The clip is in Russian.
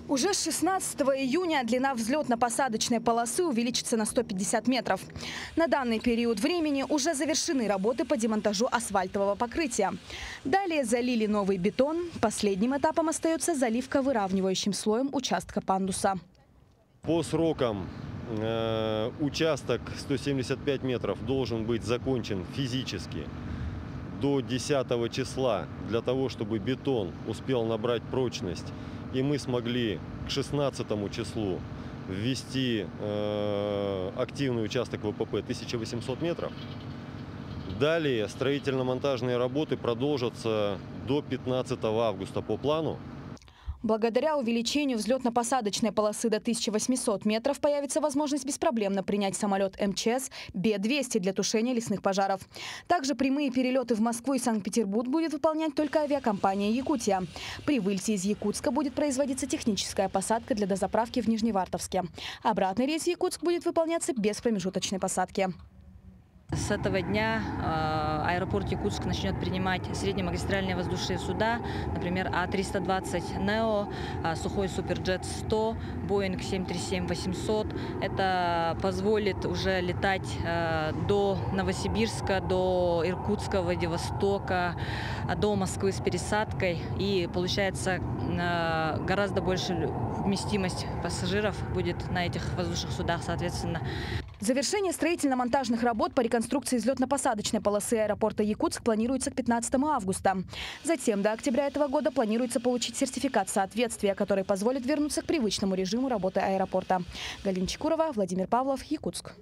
Уже с 16 июня длина взлетно-посадочной полосы увеличится на 150 метров. На данный период времени уже завершены работы по демонтажу асфальтового покрытия. Далее залили новый бетон. Последним этапом остается заливка выравнивающим слоем участка пандуса. По срокам участок 175 метров должен быть закончен физически до 10 числа, для того, чтобы бетон успел набрать прочность. И мы смогли к 16 числу ввести активный участок ВПП 1800 метров. Далее строительно-монтажные работы продолжатся до 15 августа по плану. Благодаря увеличению взлетно-посадочной полосы до 1800 метров появится возможность беспроблемно принять самолет МЧС Б-200 для тушения лесных пожаров. Также прямые перелеты в Москву и Санкт-Петербург будет выполнять только авиакомпания «Якутия». При вылете из Якутска будет производиться техническая посадка для дозаправки в Нижневартовске. Обратный рейс в Якутск будет выполняться без промежуточной посадки. С этого дня аэропорт Якутск начнет принимать среднемагистральные воздушные суда, например, А320 «Нео», сухой Суперджет 100, Боинг 737-800. Это позволит уже летать до Новосибирска, до Иркутска, Владивостока, до Москвы с пересадкой. И получается гораздо больше вместимость пассажиров будет на этих воздушных судах, соответственно. Завершение строительно-монтажных работ по реконструкции взлетно-посадочной полосы аэропорта Якутск планируется к 15 августа. Затем до октября этого года планируется получить сертификат соответствия, который позволит вернуться к привычному режиму работы аэропорта. Галина Чекурова, Владимир Павлов, Якутск.